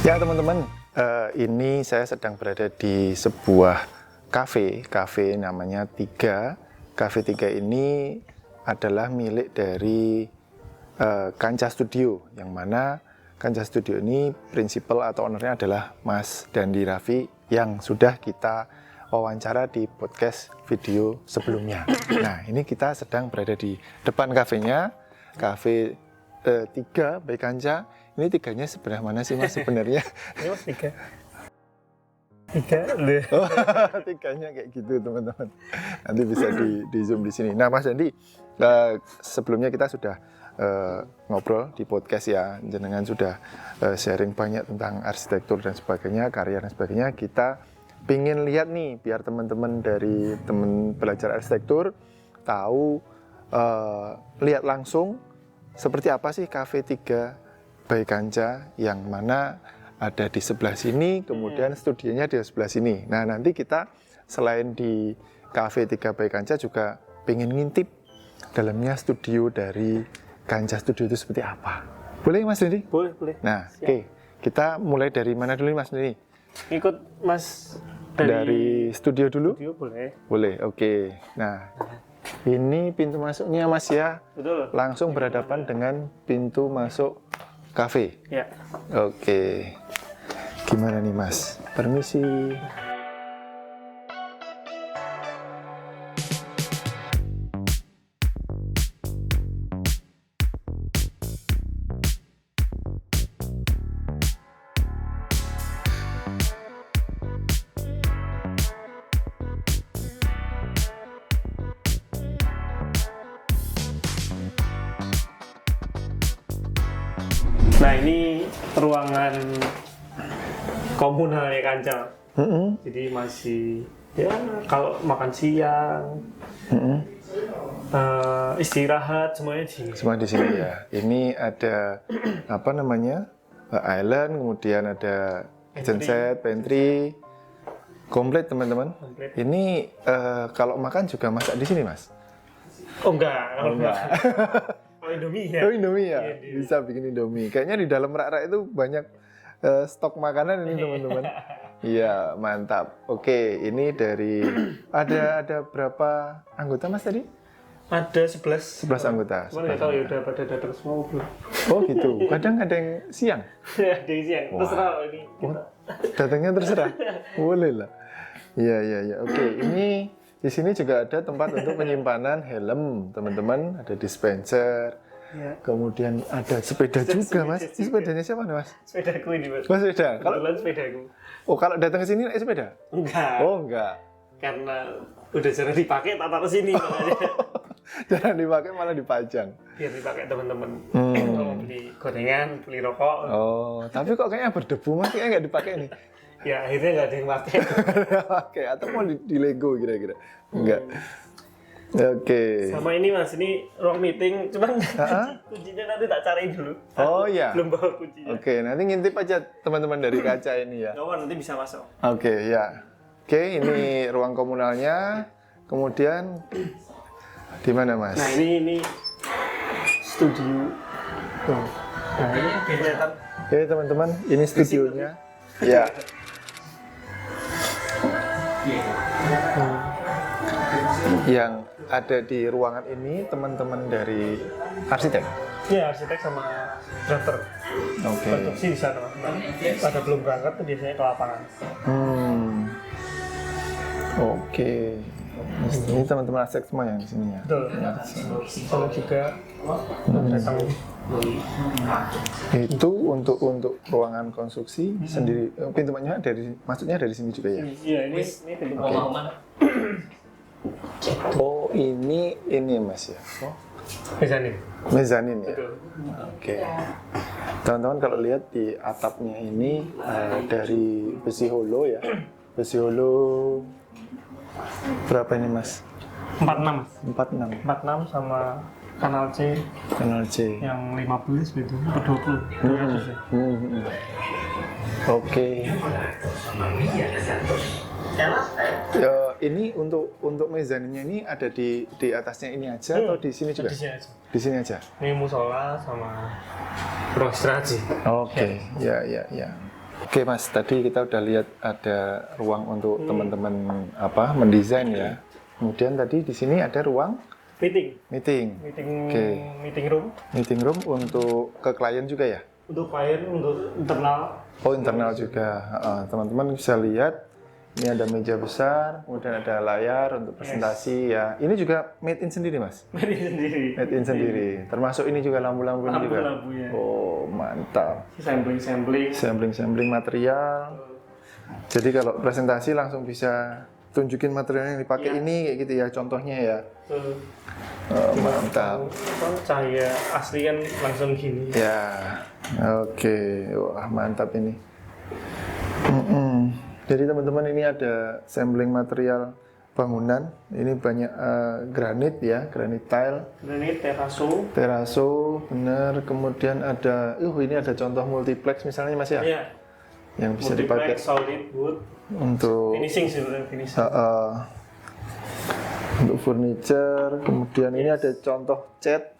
Ya teman-teman, ini saya sedang berada di sebuah kafe namanya Tiga. Cafe Tiga ini adalah milik dari Kanca Studio, yang mana Kanca Studio ini prinsipal atau ownernya adalah Mas Dandi Raffi yang sudah kita wawancara di podcast video sebelumnya. Nah, ini kita sedang berada di depan kafenya, Cafe Tiga by Kanca. Ini tiganya sebelah mana sih Mas sebenarnya? Ini Mas tiga Oh, tiganya kayak gitu teman-teman. Nanti bisa di zoom di sini. Nah Mas Dandi, sebelumnya kita sudah ngobrol di podcast ya, jenengan sudah sharing banyak tentang arsitektur dan sebagainya, karya dan sebagainya. Kita pingin lihat nih, biar teman-teman dari teman belajar arsitektur tahu, lihat langsung seperti apa sih Cafe Tiga by Kanca, yang mana ada di sebelah sini, kemudian studionya di sebelah sini. Nah nanti kita selain di Cafe Tiga by Kanca juga pengen ngintip dalamnya studio dari Kanca Studio itu seperti apa. Boleh Mas Dandi? boleh. Nah oke, kita mulai dari mana dulu Mas Dandi? Ikut Mas Dari studio dulu? studio boleh. Boleh, oke. Nah ini pintu masuknya Mas ya, Betul. langsung berhadapan dengan pintu masuk kafe. Ya. Oke. Gimana nih Mas? Permisi. Nah ini ruangan komunal ya Kanca. Jadi masih ya kalau makan siang, istirahat semuanya di sini. Semua di sini ya. Ini ada apa namanya? Island, kemudian ada kitchen set, pantry, komplit teman-teman. Komplit. Ini kalau makan juga masak di sini Mas? Oh enggak. Oh Indomie ya. Oh Indomie ya, Iya, bisa bikin Indomie. Kayaknya di dalam rak-rak itu banyak stok makanan ini teman-teman. Iya mantap. Oke, ini dari ada berapa anggota Mas tadi? Ada 11 anggota. Cuman nggak tahu ya udah pada datang semua belum. Oh gitu. Kadang ada yang siang. Ada siang. Terserah ini kita. Datangnya terserah. Boleh lah. Iya. Oke, ini di sini juga ada tempat untuk penyimpanan helm, teman-teman. Ada dispenser. Ya. Kemudian ada sepeda juga, Mas. Ini sepedanya siapa nih, Mas? Sepedaku ini Mas. Mas sepeda. Kebetulan sepedaku. Kalau datang ke sini naik sepeda? Enggak. Oh, enggak. Karena udah jarang dipakai, tak taruh sini makanya. Jangan dipakai malah dipajang. Biar dipakai teman-teman. Mau beli gorengan, beli rokok. Oh, tapi kok kayaknya berdebu Mas, kayaknya nggak dipakai nih. Ya akhirnya nggak ada yang pakai. Oke, atau mau di Lego kira-kira? Enggak. Oke. Sama ini Mas, ini ruang meeting, cuman kuncinya nanti tak cariin dulu. Oh iya. Belum bawa kuncinya. Oke, nanti ngintip aja teman-teman dari kaca ini ya. Nggak apa, nanti bisa masuk. Oke, ya. Oke, ini ruang komunalnya. Kemudian di mana, Mas? Nah ini studio. Nah ini kelihatan. Oke, teman-teman, ini studionya. Ya. Yang ada di ruangan ini teman-teman dari arsitek. Iya, arsitek sama drafter. Oke. Produksi di sana. Pada belum berangkat tuh biasanya ke lapangan. Oke. Ini teman-teman arsitek semua yang di sini ya. Betul. Sama juga datang. Itu untuk ruangan konstruksi sendiri. Pintu masuknya dari sini juga ya. Iya, ini pintu masuk. Oh, ini Mas ya. Oh. Mezanin. Mezanin ya. Betul. Oke. Teman-teman kalau lihat di atapnya ini dari besi holo ya. Besi holo berapa ini Mas? 46. 46. 46 sama kanal C Kanal C. yang 15 gitu, per 20. 200 ya. Oke. Ya, ini untuk mezaninnya ini ada di atasnya ini aja atau di sini juga? Di sini aja. Di sini aja. Ini musola sama ruang istirahat sih. Oke. Ya. Oke Mas, tadi kita udah lihat ada ruang untuk teman-teman mendesain ya. Kemudian tadi di sini ada ruang Meeting Oke. meeting room Meeting room untuk ke klien juga ya? untuk klien, untuk internal. Oh internal juga. Teman-teman bisa lihat ini ada meja besar, kemudian ada layar untuk presentasi ya. Ini juga made in sendiri Mas? Meeting sendiri. Made in sendiri. Termasuk ini juga lampu-lampu ini juga. Lampu-lampunya. Oh mantap. Sampling material. Jadi kalau presentasi langsung bisa tunjukin material yang dipakai ini kayak gitu ya contohnya ya. Oh, mantap. Cahaya asli kan langsung gini. Ya. Oke. Wah mantap ini. Jadi teman-teman ini ada sampling material bangunan. Ini banyak granit ya, granit tile. Granit, Teraso, benar. Kemudian ada, ini ada contoh multiplex misalnya Mas ya, Iya. yang bisa dipakai solid wood untuk finishing sebenarnya finishing. Untuk furniture. Kemudian ini ada contoh cat.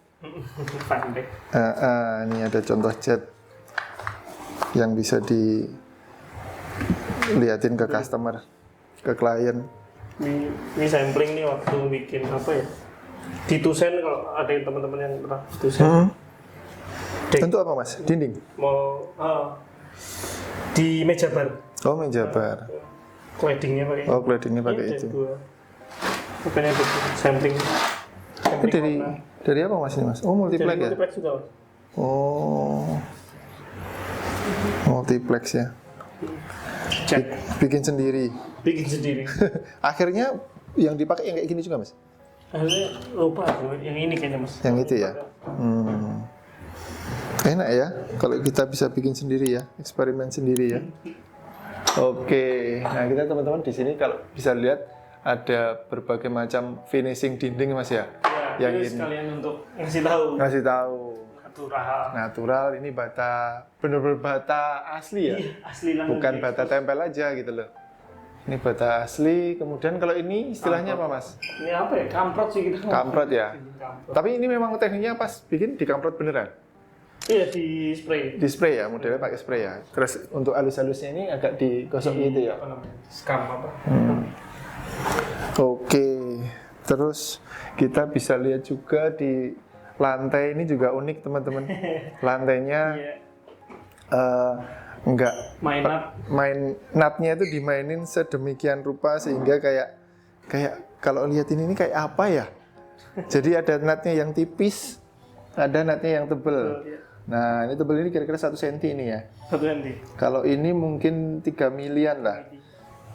Pandai. Ini ada contoh cat yang bisa dilihatin ke customer, ke klien. Ini sampling nih waktu bikin apa ya? Di Tusen kalau ada yang teman-teman yang pernah di Tusen. Untuk apa Mas? Dinding? Mau di meja bar. Oh meja bar. Claddingnya pakai. Oh claddingnya pakai itu. Makanya itu sampling. Dari apa Mas ini Mas? Oh multiplex ya? Multiplex juga Mas. Oh multiplex ya. Bikin sendiri. Akhirnya yang dipakai yang kayak gini juga Mas? Akhirnya lupa yang ini kayaknya Mas. Yang itu ya. Enak ya kalau kita bisa bikin sendiri ya, eksperimen sendiri ya. Oke, nah kita teman-teman di sini kalau bisa lihat ada berbagai macam finishing dinding Mas ya. Ya, yang ini sekalian untuk ngasih tahu. Natural, ini bata, bener-bener bata asli ya. Iya, asli lah. Bukan bata tempel aja gitu loh. Ini bata asli. Kemudian kalau ini istilahnya apa Mas? Ini apa ya? Kamprot sih kita. Kamprot ya. Kamprot. Tapi ini memang tekniknya pas bikin di kamprot beneran. Iya di spray. Di spray ya, modelnya pakai spray ya. Terus untuk halus-halusnya ini agak digosok gitu ya. Apa namanya? Scam apa? Oke. Terus kita bisa lihat juga di lantai ini juga unik teman-teman. Lantainya enggak main natnya itu dimainin sedemikian rupa sehingga kayak kalau lihat ini kayak apa ya? Jadi ada natnya yang tipis, ada natnya yang tebel. Nah, ini tebel ini kira-kira 1 cm ini ya. 1 cm. Kalau ini mungkin 3 milian lah.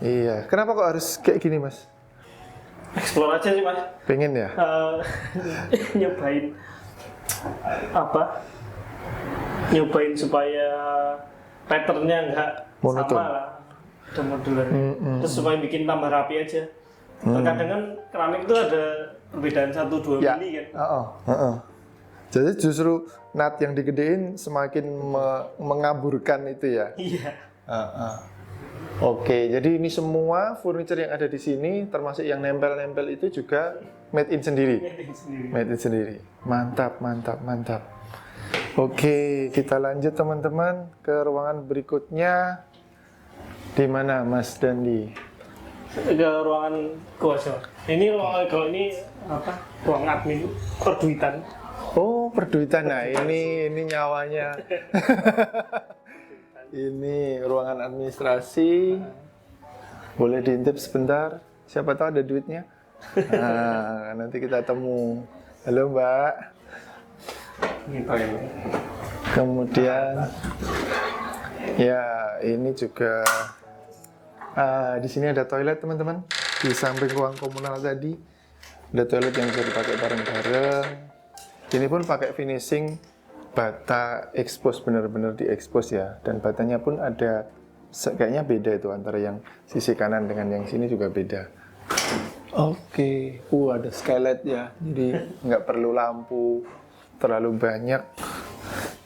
Iya. Kenapa kok harus kayak gini, Mas? Explore aja sih, Mas. Pengen ya? Nyobain nyobain supaya patternnya nggak monoton. sama lah. Ada modular. Terus supaya bikin tambah rapi aja. Terkadang kan keramik itu ada perbedaan 1-2 mili kan. Jadi justru nat yang digedein semakin mengaburkan itu ya. Iya. Oke, jadi ini semua furniture yang ada di sini, termasuk yang nempel-nempel itu juga made in sendiri. Made in sendiri. Mantap. Oke, kita lanjut teman-teman ke ruangan berikutnya. Di mana Mas Dandi? Ke ruangan kuasa. Ini ruangan kalau ini apa? Ruang admin perduitan. Oh, perduitan. Nah, ini nyawanya. Ini ruangan administrasi. Boleh diintip sebentar. Siapa tahu ada duitnya. Nah, nanti kita temu. Halo, Mbak. Kemudian ya, ini juga di sini ada toilet, teman-teman. Di samping ruang komunal tadi ada toilet yang bisa dipakai bareng-bareng. Ini pun pakai finishing bata expose, benar-benar di expose ya, dan batanya pun ada kayaknya beda itu antara yang sisi kanan dengan yang sini juga beda. Oke, ada skylight ya, jadi nggak perlu lampu terlalu banyak,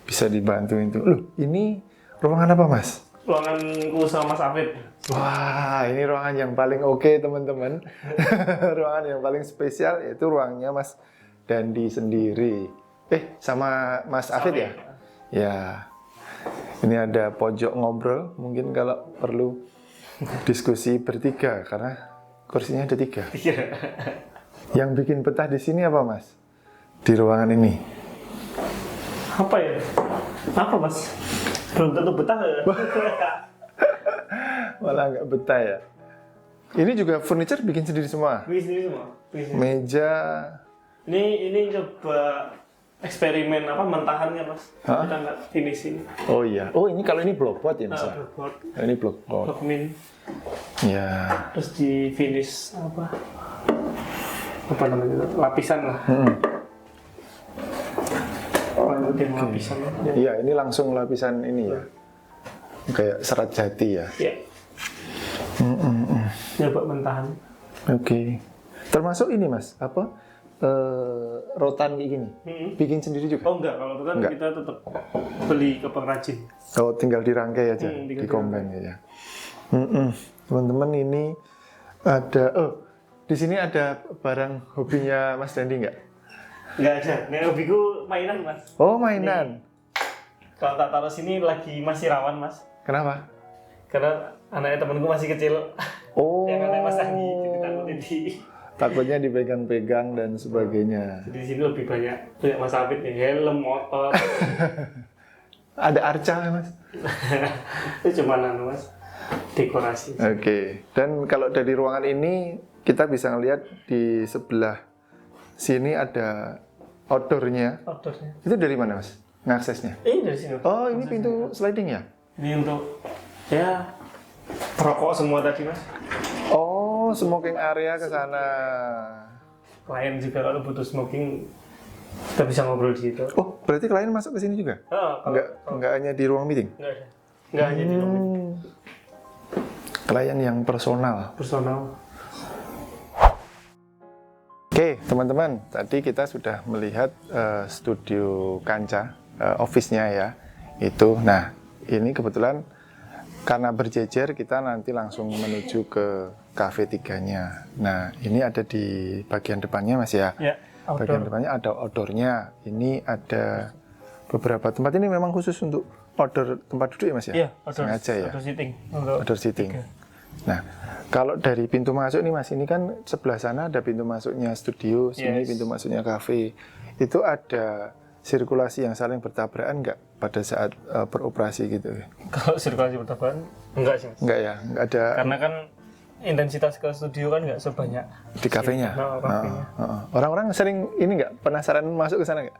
bisa dibantu itu. Loh, ini ruangan apa Mas? Ruangan usaha Mas Afid. Wah, ini ruangan yang paling oke teman-teman. Ruangan yang paling spesial yaitu ruangnya Mas Dandi sendiri. Sama Mas Afid ya? Ya. Ini ada pojok ngobrol, mungkin kalau perlu diskusi bertiga karena kursinya ada 3. Iya. Yang bikin betah di sini apa, Mas? Di ruangan ini? Apa ya? Apa Mas? Belum tentu betah ya? Malah nggak betah ya. Ini juga furniture bikin sendiri semua. Bikin sendiri semua. Bikin sendiri. Meja. Ini coba eksperimen apa mentahan kan Mas? Hah? Kita nggak finishing. Oh iya. Oh ini kalau ini blockboard ya, Mas? Blockboard. Ini blockboard. Blockmin. Ya. Terus di finish apa namanya itu? Lapisan lah. Lapisan. Iya, ini langsung lapisan ini ya. Kayak serat jati ya. Iya. Coba mentahan. Oke. Termasuk ini Mas, apa? Rotan kayak gini. Bikin sendiri juga? Oh enggak, kalau itu kan Enggak. kita tetap beli ke pengrajin. Oh, tinggal dirangkai aja, Tinggal di combine ya. Teman-teman ini ada, di sini ada barang hobinya Mas Dandi nggak? Enggak ada. Ini hobiku mainan Mas. Oh, mainan. Kalau tak taruh sini lagi masih rawan Mas. Kenapa? Karena anaknya temanku masih kecil. Oh, Yang anaknya Mas Andi, jadi takutin di. takutnya dipegang-pegang dan sebagainya. Jadi di sini lebih banyak Mas Abid nih, helm, motor. Ada arca, Mas? Itu cuma Mas, dekorasi. Oke. Dan kalau dari ruangan ini kita bisa ngelihat di sebelah sini ada outdoornya. Outdoornya. Itu dari mana, Mas? Ngaksesnya? Dari sini. Oh, ini pintu sliding ya? Ini untuk ya perokok semua tadi Mas. Oh, smoking area ke sana. Klien juga kalau butuh smoking kita bisa ngobrol di situ. Oh, berarti klien masuk ke sini juga? Enggak hanya di ruang meeting? Enggak ada. Enggak hanya di ruang Klien yang personal. personal. Oke, teman-teman, tadi kita sudah melihat studio Kanca, office-nya ya. Itu, nah, ini kebetulan karena berjejer kita nanti langsung menuju ke cafe 3-nya. Nah, ini ada di bagian depannya Mas ya. Ya, Bagian outdoor. depannya ada outdoor-nya. Ini ada beberapa tempat, ini memang khusus untuk outdoor tempat duduk ya Mas ya? Iya, outdoor. Sengaja ya? Outdoor sitting. Untuk Outdoor seating. 3. Nah, kalau dari pintu masuk nih Mas, ini kan sebelah sana ada pintu masuknya studio, sini Yes. pintu masuknya cafe. Itu ada sirkulasi yang saling bertabrakan nggak pada saat beroperasi gitu? Kalau sirkulasi bertabrakan enggak sih Mas. Nggak ya? Nggak ada Karena kan intensitas ke studio kan nggak sebanyak di kafenya? Nah, kafenya. Orang-orang sering ini nggak penasaran masuk ke sana nggak?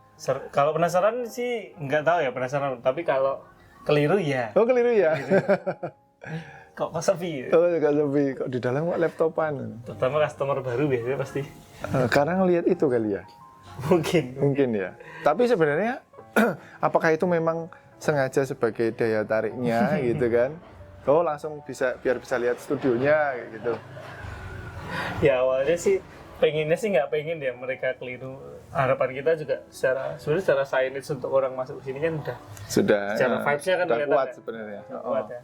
Kalau penasaran sih nggak tahu ya penasaran, tapi kalau keliru ya. Oh keliru ya? Kok sepi? Oh nggak lebih, kok di dalam kok laptopan? Terutama customer baru biasanya pasti. Karena ngelihat itu kali ya? Mungkin ya. Tapi sebenarnya apakah itu memang sengaja sebagai daya tariknya gitu kan? Oh langsung biar bisa lihat studionya kayak gitu. Ya awalnya sih pengennya sih nggak pengen ya mereka keliru. Harapan kita juga sebenarnya secara signage untuk orang masuk sini kan udah Sudah. secara vibes-nya kan sudah kelihatan kuat ya. sebenarnya. kuat ya.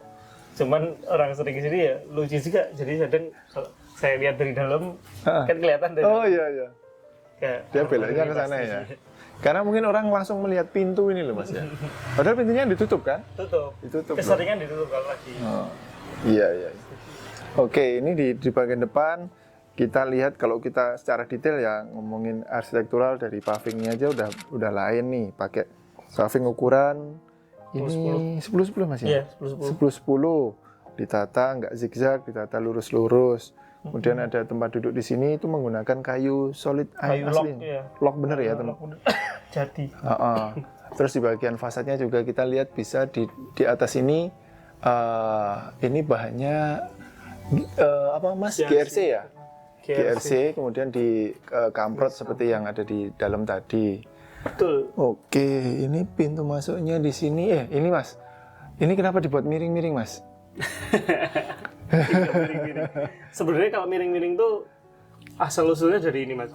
Cuman orang sering kesini ya lucu juga. Jadi kadang kalau saya lihat dari dalam kan kelihatan dari Oh iya iya. kayak, Dia beloknya ke sana ya. Karena mungkin orang langsung melihat pintu ini loh Mas ya. Padahal pintunya ditutup kan? tutup. Ditutup. loh. Keseringan ditutup kalau lagi. Oh, iya iya. Oke, ini di bagian depan kita lihat kalau kita secara detail ya ngomongin arsitektural dari pavingnya aja udah lain nih, pakai paving ukuran ini 10-10 Mas ya? Iya, 10-10. 10-10 ditata nggak zigzag, ditata lurus-lurus. Kemudian ada tempat duduk di sini itu menggunakan kayu solid Kayu asli. lock, iya. Lock bener ya teman. Jadi. Terus di bagian fasadnya juga kita lihat bisa di atas ini bahannya apa Mas? GRC ya? GRC kemudian di kamprot seperti yang ada di dalam tadi. Betul. Oke, ini pintu masuknya di sini. Ini Mas. Ini kenapa dibuat miring-miring Mas? Sebenarnya kalau miring-miring tuh asal usulnya dari ini Mas.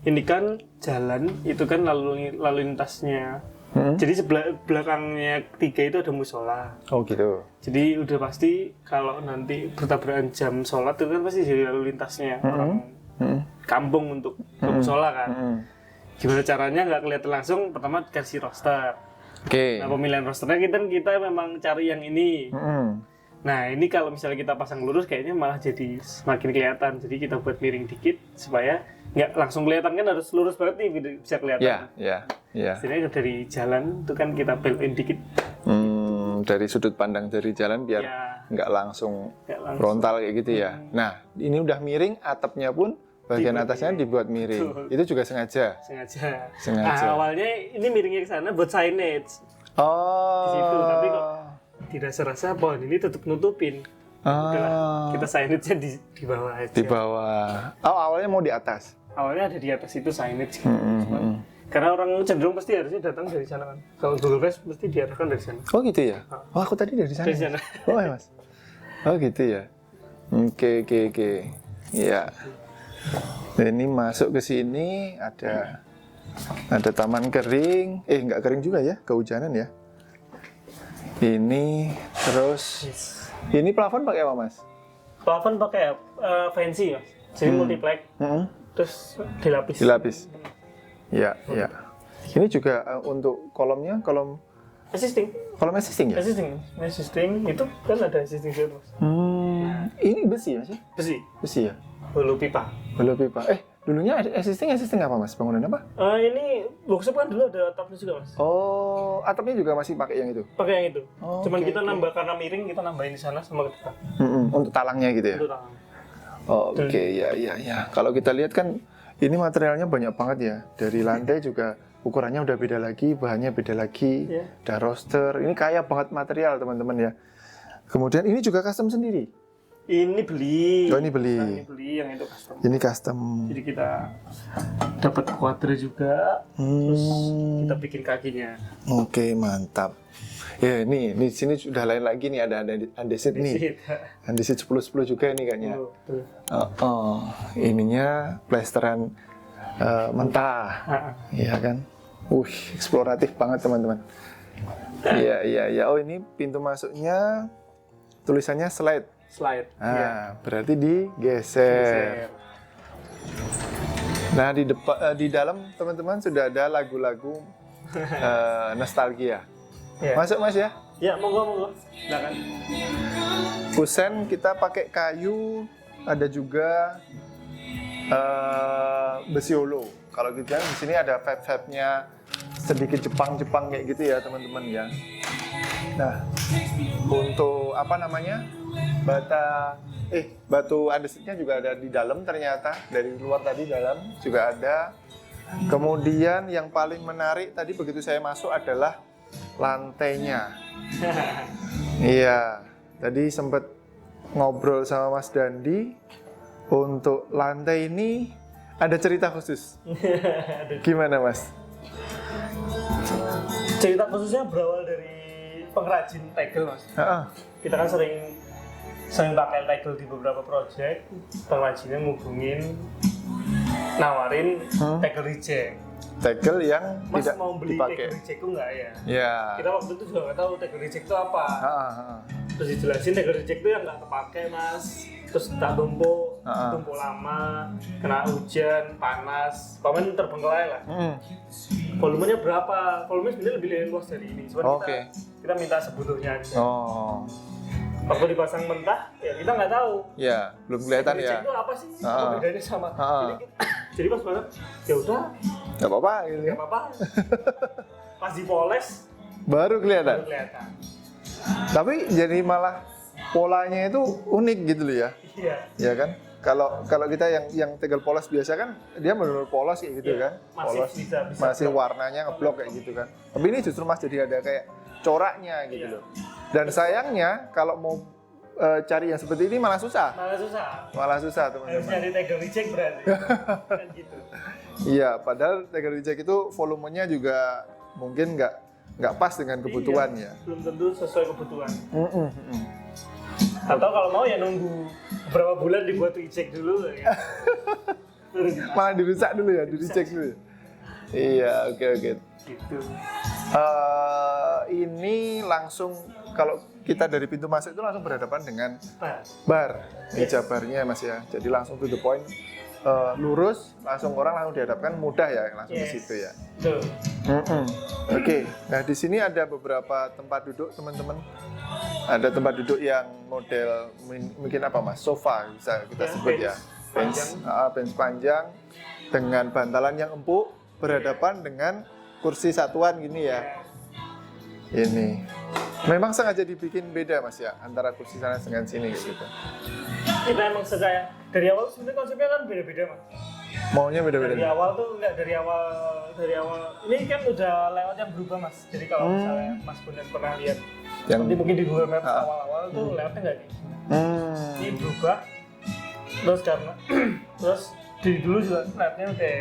Ini kan jalan itu kan lalu lintasnya. Jadi sebelah belakangnya 3 itu ada musola. Oh gitu. Jadi udah pasti kalau nanti bertabrakan jam sholat itu kan pasti jadi lalu lintasnya orang kampung untuk ke musola kan. Gimana caranya nggak kelihatan langsung? Pertama kasih roster. Oke. Nah, pemilihan rosternya kita memang cari yang ini. Nah, ini kalau misalnya kita pasang lurus kayaknya malah jadi semakin kelihatan. Jadi kita buat miring dikit supaya nggak langsung kelihatan, kan harus lurus banget nih bisa kelihatan. Iya. Jadi dari jalan itu kan kita build-in dikit. Dari sudut pandang dari jalan biar nggak langsung frontal kayak gitu ya. Nah, ini udah miring, atapnya pun bagian atasnya dibuat miring. Itu juga sengaja. Nah, awalnya ini miringnya ke sana buat signage. Di situ, tapi kok dirasa-rasa pohon ini tetap nutupin. Kita signage-nya di bawah aja. Di bawah. Awalnya mau di atas. Awalnya ada di atas itu signage. Karena orang cenderung pasti harusnya datang dari sana kan. Kalau Google Maps mesti diarahkan dari sana. Oh gitu ya? Oh, aku tadi dari sana. Dari sana. Oh ya Mas. Oh gitu ya. Oke. Iya. Dan ini masuk ke sini ada taman kering. Nggak kering juga ya, kehujanan ya. Ini terus ini plafon pakai apa Mas? Plafon pakai fancy Mas. Jadi multiplex. Terus dilapis. Ya. Ini juga untuk kolom assisting. Kolom assisting ya? Assisting itu kan ada assisting situ Mas. Ini besi ya sih? Besi ya? Hulu pipa. Dulunya assisting apa Mas? Bangunan apa? Ini workshop kan dulu ada atapnya juga Mas. Oh, atapnya juga masih pakai yang itu? Pakai yang itu. Cuman Okay. kita nambah karena miring, kita nambahin di sana sama kita. Untuk talangnya gitu ya? Untuk tangan. Oke, ya. Kalau kita lihat kan ini materialnya banyak banget ya. Dari lantai juga ukurannya udah beda lagi, bahannya beda lagi, ada roster. Ini kaya banget material teman-teman ya. Kemudian ini juga custom sendiri. Ini beli. Oh, ini beli. Nah, ini beli yang itu custom. Ini custom. Jadi kita dapat kuadre juga, terus kita bikin kakinya. Oke, mantap. Ya, ini di sini sudah lain lagi nih, ada andesit nih. Andesit 10-10 juga ini kayaknya. Ininya plesteran mentah. Iya kan? Eksploratif banget teman-teman. Iya. Oh, ini pintu masuknya tulisannya slide. Berarti digeser. Nah, di dalam teman-teman sudah ada lagu-lagu nostalgia. Masuk Mas ya? Ya, monggo. Silakan. Kusen kita pakai kayu, ada juga besi holo. Kalau kita di sini ada vibe-nya sedikit Jepang kayak gitu ya teman-teman ya. Nah, untuk batu andesitnya juga ada di dalam ternyata. Dari luar tadi dalam juga ada. Kemudian yang paling menarik tadi begitu saya masuk adalah lantainya. Iya, tadi sempat ngobrol sama Mas Dandi. Untuk lantai ini ada cerita khusus. Gimana Mas? Cerita khususnya berawal dari pengrajin tegel Mas. Kita kan sering pakai tegel di beberapa proyek. Pengrajinnya ngubungin, nawarin tegel reject. Tegel yang Mas tidak mau beli dipakai. tegel reject itu nggak ya? Ya. Kita waktu itu juga nggak tahu tegel reject itu apa. Terus dijelasin tegel reject itu yang nggak kepake Mas. Terus tak tumpuk lama, kena hujan, panas, paman terbengkelai lah. Volumenya berapa? Volumenya sebenarnya lebih luas dari ini. Cuma kita minta sebutuhnya aja. Waktu dipasang mentah, ya kita nggak tahu. Ya, belum kelihatan ya. Itu apa sih? Apa bedanya sama? Jadi pas banget, ya udah. Nggak apa-apa gitu. Nggak apa-apa. Pas dipoles, baru kelihatan. Tapi jadi malah polanya itu unik gitu loh ya. Iya. Ya kan? Kalau kita yang tegel polos biasa kan dia benar-benar polos kayak gitu kan. Polos. Masih warnanya ngeblok kayak gitu kan. Tapi ini justru Mas jadi ada kayak coraknya gitu loh. Dan sayangnya kalau mau cari yang seperti ini malah susah. Malah susah teman-teman. Harus nyari tegel reject berarti. Kan gitu. Iya, padahal tegel reject itu volumenya juga mungkin nggak pas dengan kebutuhan ya. Belum tentu sesuai kebutuhan. Atau kalau mau ya nunggu beberapa bulan dibuat reject dulu ya. Malah dirusak dulu ya, di-reject dulu. Iya, oke. Gitu. Ini langsung kalau kita dari pintu masuk itu langsung berhadapan dengan bar. Meja barnya Mas ya. Jadi langsung to the point. Lurus, langsung orang langsung dihadapkan, mudah ya langsung ke situ ya. Betul. Oke, nah di sini ada beberapa tempat duduk teman-teman. Ada tempat duduk yang model mungkin apa mas? Sofa bisa kita Ya, sebut ya. bench Bench panjang dengan bantalan yang empuk berhadapan dengan kursi satuan gini ya. Ini memang sengaja dibikin beda mas ya antara kursi sana dengan sini gitu. Kita emang sengaja dari awal sebenarnya konsepnya kan beda-beda mas. Maunya beda-beda. Dari awal tuh enggak dari awal ini kan udah layout yang berubah mas. Jadi kalau misalnya Mas Bondan pernah lihat nanti mungkin di Google Maps awal-awal tuh layoutnya enggak nih. Ini berubah terus karena terus dari dulu juga layoutnya udah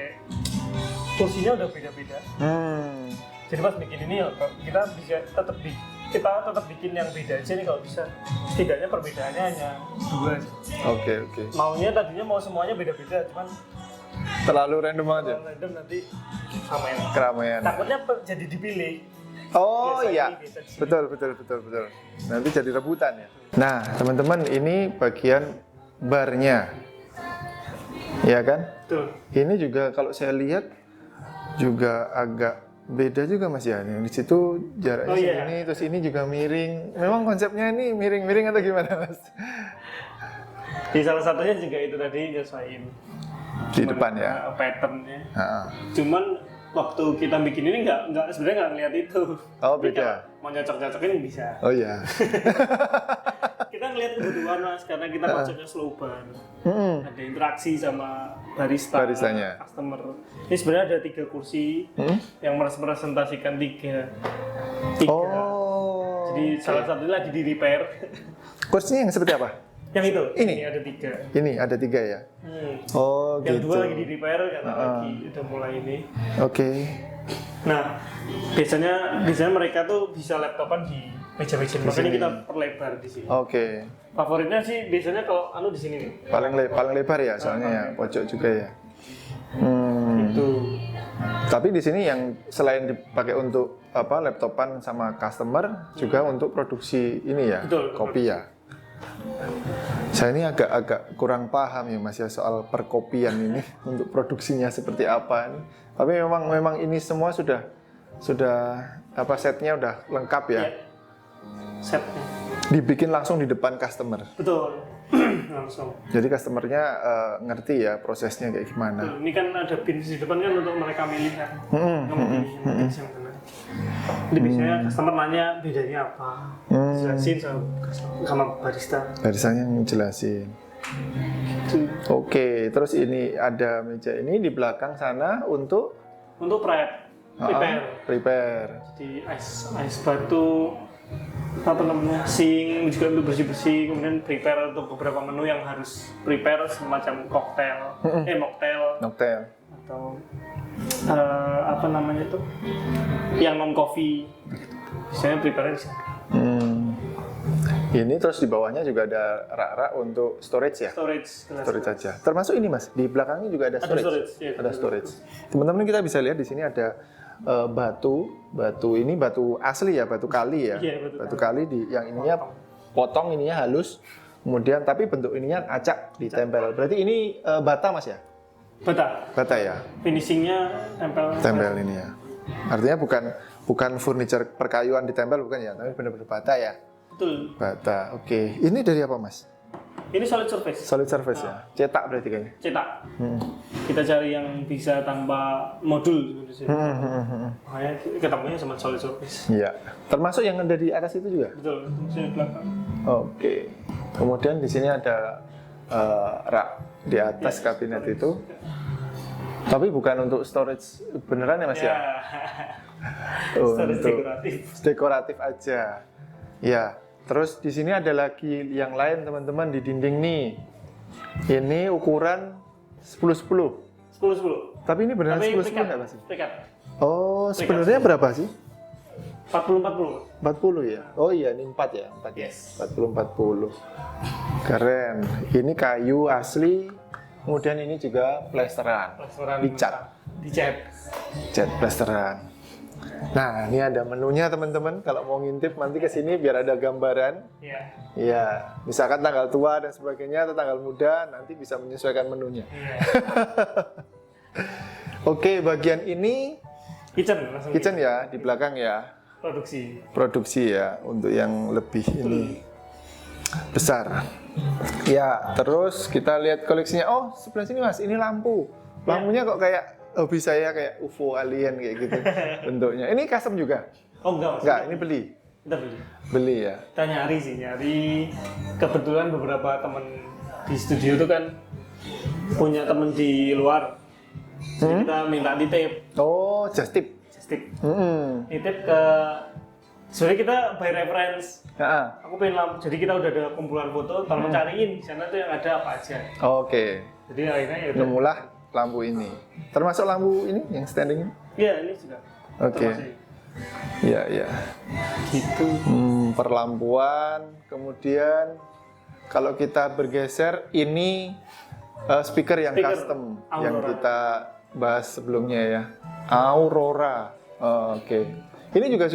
kursinya udah beda-beda. Jadi pas bikin ini ya kita bisa tetap bikin yang beda aja nih kalau bisa. Setidaknya perbedaannya hanya 2 aja. Oke. Maunya tadinya mau semuanya beda-beda, cuman Terlalu random banget ya. kalau random nanti samain. Keramaian. Takutnya jadi dipilih. Oh Biasa iya, ini, biasa di sini. betul. Nanti jadi rebutan ya. Nah teman-teman ini bagian barnya, ya kan? Betul. Ini juga kalau saya lihat juga agak beda juga mas ya. Yang di situ jaraknya segini, terus ini juga miring. Memang konsepnya ini miring-miring atau gimana mas? Di salah satunya juga itu tadi nyesuaiin Di depan ya. patternnya. Cuman Waktu kita bikin ini nggak sebenarnya nggak ngeliat itu. Oh, Tapi beda. kalau mau nyocok-cocokin bisa. Oh iya. Kita ngeliat kebutuhan mas, karena kita konsepnya slow bar. Ada interaksi sama Baristanya. customer. Ini sebenarnya ada 3 kursi yang merepresentasikan tiga. Oh. Jadi salah satunya lagi di repair. Kursinya yang seperti apa? Yang itu. Ini? ada 3. Ini ada 3 ya. Oh Yang gitu. 2 lagi di repair karena lagi udah mulai ini. Oke. Nah, biasanya mereka tuh bisa laptopan di meja-meja. Makanya kita perlebar di sini. Oke. Favoritnya sih biasanya kalau di sini nih. Paling lebar ya soalnya ya, pojok juga ya. Itu. Tapi di sini yang selain dipakai untuk laptopan sama customer juga untuk produksi ini ya, Betul, kopi ya. Saya ini agak kurang paham ya mas ya soal perkopian ini untuk produksinya seperti apa. Tapi memang ini semua sudah setnya udah lengkap ya. Setnya. Dibikin langsung di depan customer. Betul. Langsung. Jadi customernya ngerti ya prosesnya kayak gimana. Betul. Ini kan ada bins di depan kan untuk mereka milih kan. Kamu pilih yang bins yang mana. Jadi biasanya customer nanya bedanya apa. Jelasin sama barista. Baristanya ngejelasin. Gitu. Oke, terus ini ada meja ini di belakang sana untuk prepare. Jadi ice batu apa namanya sink juga untuk bersih kemudian prepare untuk beberapa menu yang harus prepare semacam mocktail atau apa namanya itu yang non coffee biasanya prepare di sana. Ini terus di bawahnya juga ada rak-rak untuk storage ya? Storage aja. Termasuk ini mas, di belakangnya juga ada storage. Ada storage. Teman-teman kita bisa lihat di sini ada batu ini batu asli ya, batu kali ya. Batu kali yang ininya potong, ininya halus. Kemudian tapi bentuk ininya acak ditempel. Berarti ini bata mas ya? Bata ya. Finishingnya Tempel ini ya. Artinya bukan furniture perkayuan ditempel bukan ya, tapi benar-benar bata ya. Betul. Bata. Oke. Ini dari apa mas? Ini solid surface. Solid surface ya. Cetak berarti kayaknya. Cetak. Kita cari yang bisa tanpa modul sebenarnya. Makanya ketemunya sama solid surface. Iya. Termasuk yang ada di atas itu juga. Betul. Di belakang. Oke. Kemudian di sini ada rak di atas kabinet itu. Tapi bukan untuk storage beneran ya mas ya? Storage Untuk dekoratif. dekoratif aja. Ya. Terus di sini ada lagi yang lain teman-teman di dinding nih. Ini ukuran 10-10. 10-10. Tapi ini beneran 10-10 nggak mas? Pekat. Oh, sebenarnya berapa sih? 40-40. 40 ya? Oh iya, ini 4 ya? 4 Yes. 40-40. Keren. Ini kayu asli, kemudian ini juga plesteran. Dicat. Cat plesteran. Nah, ini ada menunya teman-teman. Kalau mau ngintip nanti ke sini biar ada gambaran. Iya. Iya, misalkan tanggal tua dan sebagainya atau tanggal muda, nanti bisa menyesuaikan menunya. Iya. Oke, bagian ini Kitchen langsung. Kitchen ya, di belakang ya. Produksi ya, untuk yang lebih ini besar. Ya, terus kita lihat koleksinya. Oh, sebelah sini Mas, ini lampu. Lampunya kok kayak hobi saya, kayak UFO alien kayak gitu bentuknya. Ini custom juga? Oh enggak, Mas. Enggak, ini beli. Kita beli. Beli ya. Kita nyari. Kebetulan beberapa teman di studio itu kan punya teman di luar. Jadi kita minta nitip. Oh, just tip. Nitip ke, sebenarnya kita by reference. Ya. Aku pengen lampu. Jadi kita udah ada kumpulan foto, tolong cariin di sana tuh yang ada apa aja. Oke. Jadi akhirnya ya udah. Nemulah lampu ini. Termasuk lampu ini yang standing ini? Iya, ini juga. Oke. Iya. Gitu. Perlampuan, kemudian kalau kita bergeser ini speaker yang custom Aurora. yang kita bahas sebelumnya ya. Aurora. Oke. Ini juga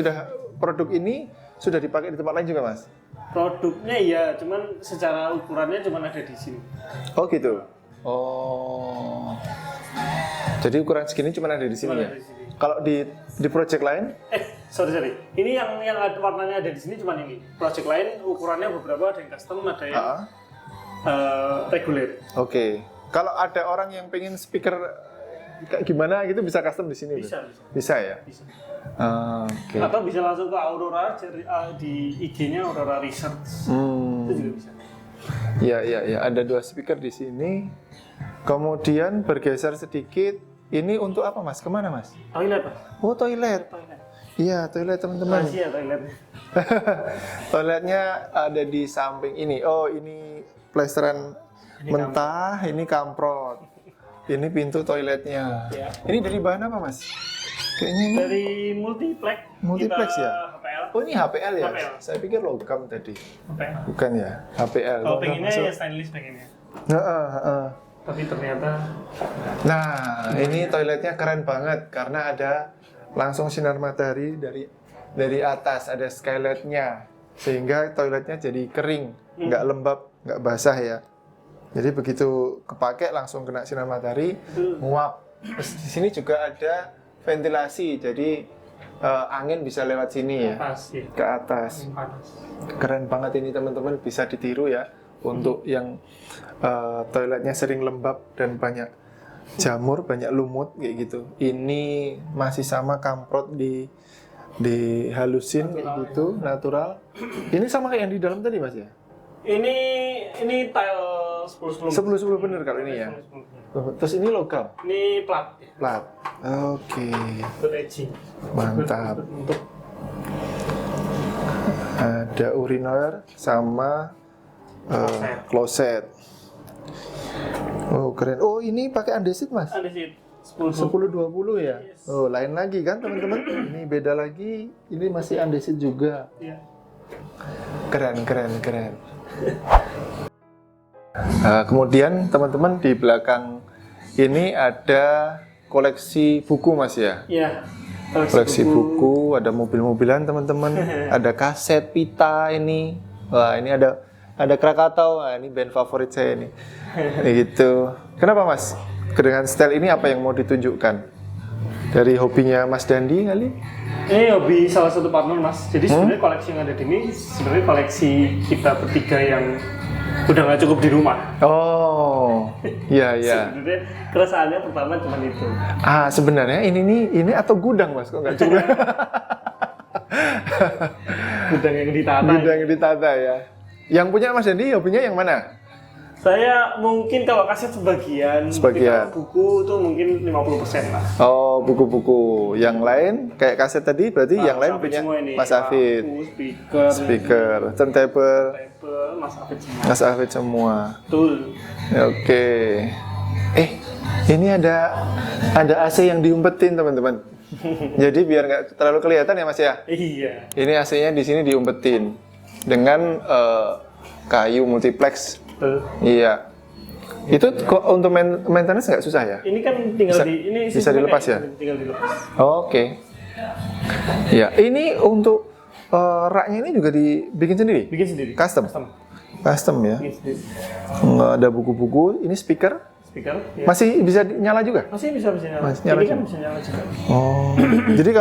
produk ini sudah dipakai di tempat lain juga, Mas? Produknya iya, cuman secara ukurannya cuman ada di sini. Oh gitu. Oh. Jadi ukuran segini cuma ada di sini ya? Kalau di project lain? Sorry. Ini yang ada warnanya ada di sini cuma ini. Project lain ukurannya beberapa, ada yang custom, ada yang reguler. Oke. Kalau ada orang yang pengen speaker kayak gimana gitu bisa custom di sini? Bisa ya? Bisa. Oke. Atau bisa langsung ke Aurora di IG-nya Aurora Research. Itu juga bisa. Ya. Ada 2 speaker di sini. Kemudian bergeser sedikit. Ini untuk apa, Mas? Kemana, Mas? Toilet, Pak. Oh, toilet. Iya, toilet teman-teman. Masih ya toilet. Toiletnya ada di samping ini. Oh, ini plesteran mentah. Ini kamprot. Ini pintu toiletnya. Ya. Ini dari bahan apa, Mas? Kayaknya ini Dari multiplex. multiplex ya? HPL. Oh, ini HPL ya? HPL. Saya pikir logam tadi. HPL. Bukan ya? HPL. Kalau pengennya ya stainless pengennya. Tapi ternyata. Nah, ini toiletnya keren banget karena ada langsung sinar matahari dari atas, ada skylightnya sehingga toiletnya jadi kering, nggak lembab, nggak basah ya. Jadi begitu kepake langsung kena sinar matahari, nguap. Terus di sini juga ada ventilasi, jadi angin bisa lewat sini ya, ke atas. Keren banget ini teman-teman, bisa ditiru ya untuk yang toiletnya sering lembab dan banyak jamur, banyak lumut kayak gitu. Ini masih sama kamprot dihalusin kayak gitu, natural. Ini sama kayak yang di dalam tadi, Mas ya? Ini tile 10 bener kalau ini ya. Terus ini logam. Ini plat. Plat. Oke. Untuk edging. Mantap. Ada urinoir sama kloset. Oh, keren. Oh, ini pakai andesit, Mas? Andesit 10-20 ya? Yes. Oh, lain lagi kan, teman-teman? Ini beda lagi. Ini masih andesit juga. Iya. Keren. Kemudian teman-teman di belakang ini ada koleksi buku, Mas ya? Iya. Koleksi buku, ada mobil-mobilan teman-teman, ada kaset, pita ini. Wah, ini ada Krakatau. Nah, ini band favorit saya ini. Gitu. Kenapa, Mas? Dengan style ini apa yang mau ditunjukkan? Dari hobinya Mas Dandi kali? Ini hobi salah satu partner, Mas. Jadi sebenarnya koleksi yang ada di ini sebenarnya koleksi kita bertiga yang udah nggak cukup di rumah. Oh, iya. Sebenarnya keresahannya pertama cuma itu. Sebenarnya ini atau gudang, Mas? Kok nggak juga? Gudang yang ditata. Gudang yang ditata ya. Yang punya Mas Dandi, hobinya yang mana? Saya mungkin kalau kaset sebagian. Tapi kalau buku tuh mungkin 50% lah. Oh, buku-buku. Yang lain kayak kaset tadi berarti yang lain punya Mas Hafid. Speaker, turntable, Mas Hafid semua. Betul. Oke. Ini ada AC yang diumpetin, teman-teman. Jadi biar nggak terlalu kelihatan ya, Mas ya. Iya. Ini AC-nya di sini diumpetin dengan kayu multiplex. Iya. Itu kok untuk maintenance nggak susah ya? Ini kan tinggal bisa dilepas ya? Tinggal dilepas. Oke. Ya, ini untuk raknya ini juga dibikin sendiri? Bikin sendiri. Custom ya? Bikin sendiri. Ada buku-buku, ini speaker speaker. Ya. Masih bisa nyala juga? Masih bisa nyala. Masih nyala Ini kan juga? bisa nyala juga. Oh, jadi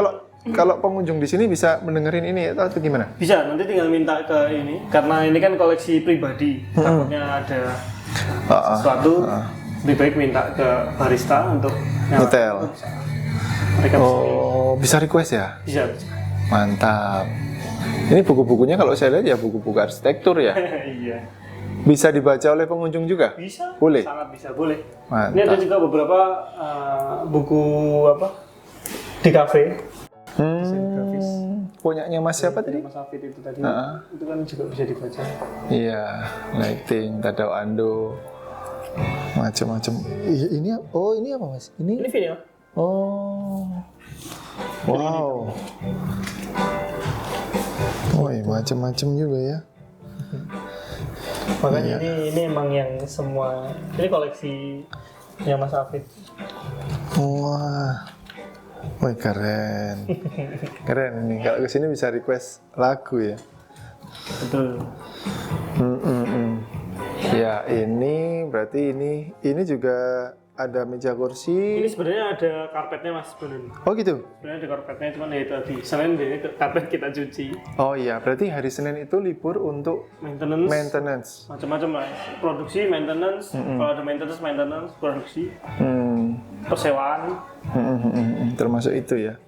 kalau pengunjung di sini bisa mendengerin ini atau gimana? Bisa, nanti tinggal minta ke ini. Karena ini kan koleksi pribadi. Takutnya ada sesuatu, lebih baik minta ke barista untuk Nyetel. Mereka Oh, bisa request ya? bisa. Mantap. Ini buku-bukunya kalau saya lihat ya buku-buku arsitektur ya. Iya. Bisa dibaca oleh pengunjung juga? Bisa. Boleh? Sangat bisa, boleh. Mantap. Ini ada juga beberapa buku di kafe. Punyanya Mas siapa tadi? Mas Hafid itu tadi. Itu kan juga bisa dibaca. Iya, Lighting, Tadao Ando, macam-macam. Ini apa Mas? Ini video. Oh, wow. Oh, iya, macam-macam juga ya. Makanya ini emang yang semua, ini koleksi yang Mas Hafid. Wah, wih keren, keren ini. Kalau kesini bisa request lagu ya. Betul. Ya ini berarti ini juga ada meja kursi. Ini sebenarnya ada karpetnya Mas sebenarnya. Oh gitu. Sebenarnya ada karpetnya, cuman ya itu tadi. Selain dari karpet kita cuci. Oh iya, berarti hari Senin itu libur untuk maintenance. Macam-macam lah. Produksi, maintenance. Kalau ada maintenance, produksi, persewaan. Termasuk itu ya.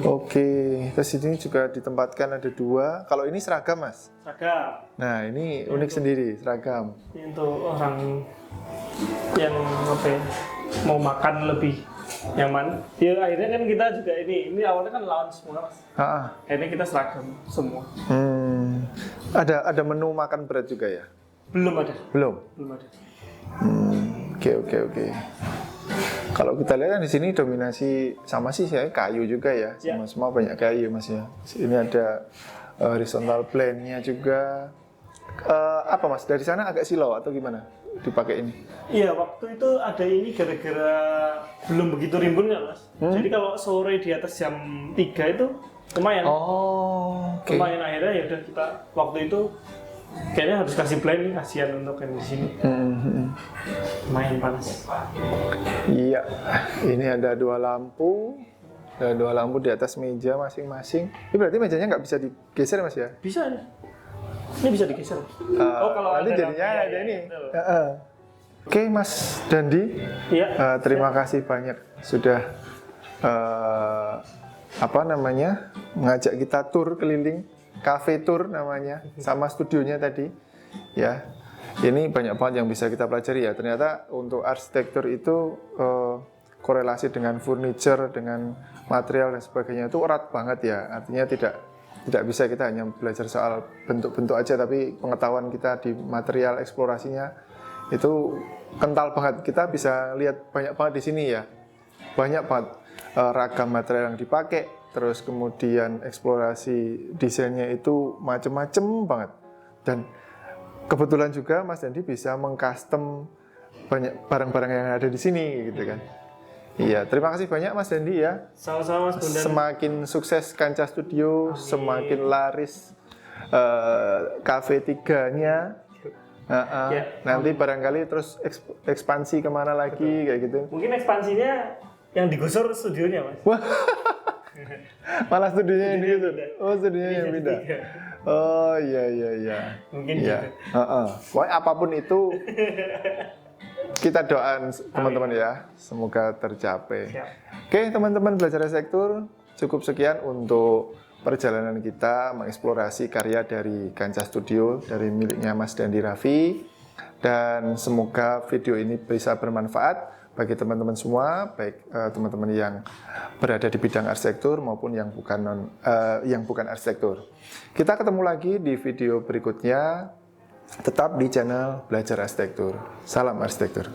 Oke, terus ini juga ditempatkan ada 2. Kalau ini seragam Mas. Seragam. Nah ini unik sendiri seragam. Ini untuk orang yang mau makan lebih nyaman. Ya akhirnya kan kita juga ini awalnya kan lounge semua Mas. Akhirnya kita seragam semua. Ada menu makan berat juga ya? Belum ada. Belum ada. Oke. Kalau kita lihat kan di sini dominasi sama sih saya kayu juga ya. Semua banyak kayu Mas ya. Ini ada horizontal plane-nya juga. Apa Mas? Dari sana agak silau atau gimana? Dipakai ini? Iya, waktu itu ada ini gara-gara belum begitu rimbun kan Mas. Jadi kalau sore di atas jam 3 itu lumayan. Oh, oke. Lumayan akhirnya ya udah kita waktu itu kayaknya harus kasih plan nih, kasihan untuk yang di sini. Lumayan panas. Iya, ini ada 2 lampu. Ada 2 lampu di atas meja masing-masing. Ini berarti mejanya nggak bisa digeser Mas ya? Bisa nih. Ini bisa digeser. Kalau nanti jadinya ada ini. Oke, Mas Dandi. Iya. Terima kasih banyak sudah ngajak kita tur keliling, cafe tour namanya, sama studionya tadi. Ya, ini banyak banget yang bisa kita pelajari ya. Ternyata untuk arsitektur itu korelasi dengan furniture, dengan material dan sebagainya itu erat banget ya. Artinya tidak bisa kita hanya belajar soal bentuk-bentuk aja, tapi pengetahuan kita di material eksplorasinya itu kental banget. Kita bisa lihat banyak banget di sini ya, banyak banget ragam material yang dipakai, terus kemudian eksplorasi desainnya itu macem-macem banget. Dan kebetulan juga Mas Dandi bisa mengcustom banyak barang-barang yang ada di sini gitu kan. Iya, terima kasih banyak Mas Dandi ya. Sama-sama Mas Bondan. Semakin sukses Kancah Studio, semakin laris Cafe 3-nya. Nanti barangkali terus ekspansi kemana lagi kayak gitu. Mungkin ekspansinya yang digusur studionya Mas. Wah. Malah studionya yang digusur. Oh, studionya yang pindah. Oh iya. Mungkin gitu. Pokoknya apapun itu kita doain teman-teman ya, semoga tercapai. Siap. Oke, teman-teman belajar arsitektur, cukup sekian untuk perjalanan kita mengeksplorasi karya dari Kancah Studio, dari miliknya Mas Dandi Raffi. Dan semoga video ini bisa bermanfaat bagi teman-teman semua, baik teman-teman yang berada di bidang arsitektur maupun yang bukan arsitektur. Kita ketemu lagi di video berikutnya. Tetap di channel Belajar Arsitektur. Salam arsitektur.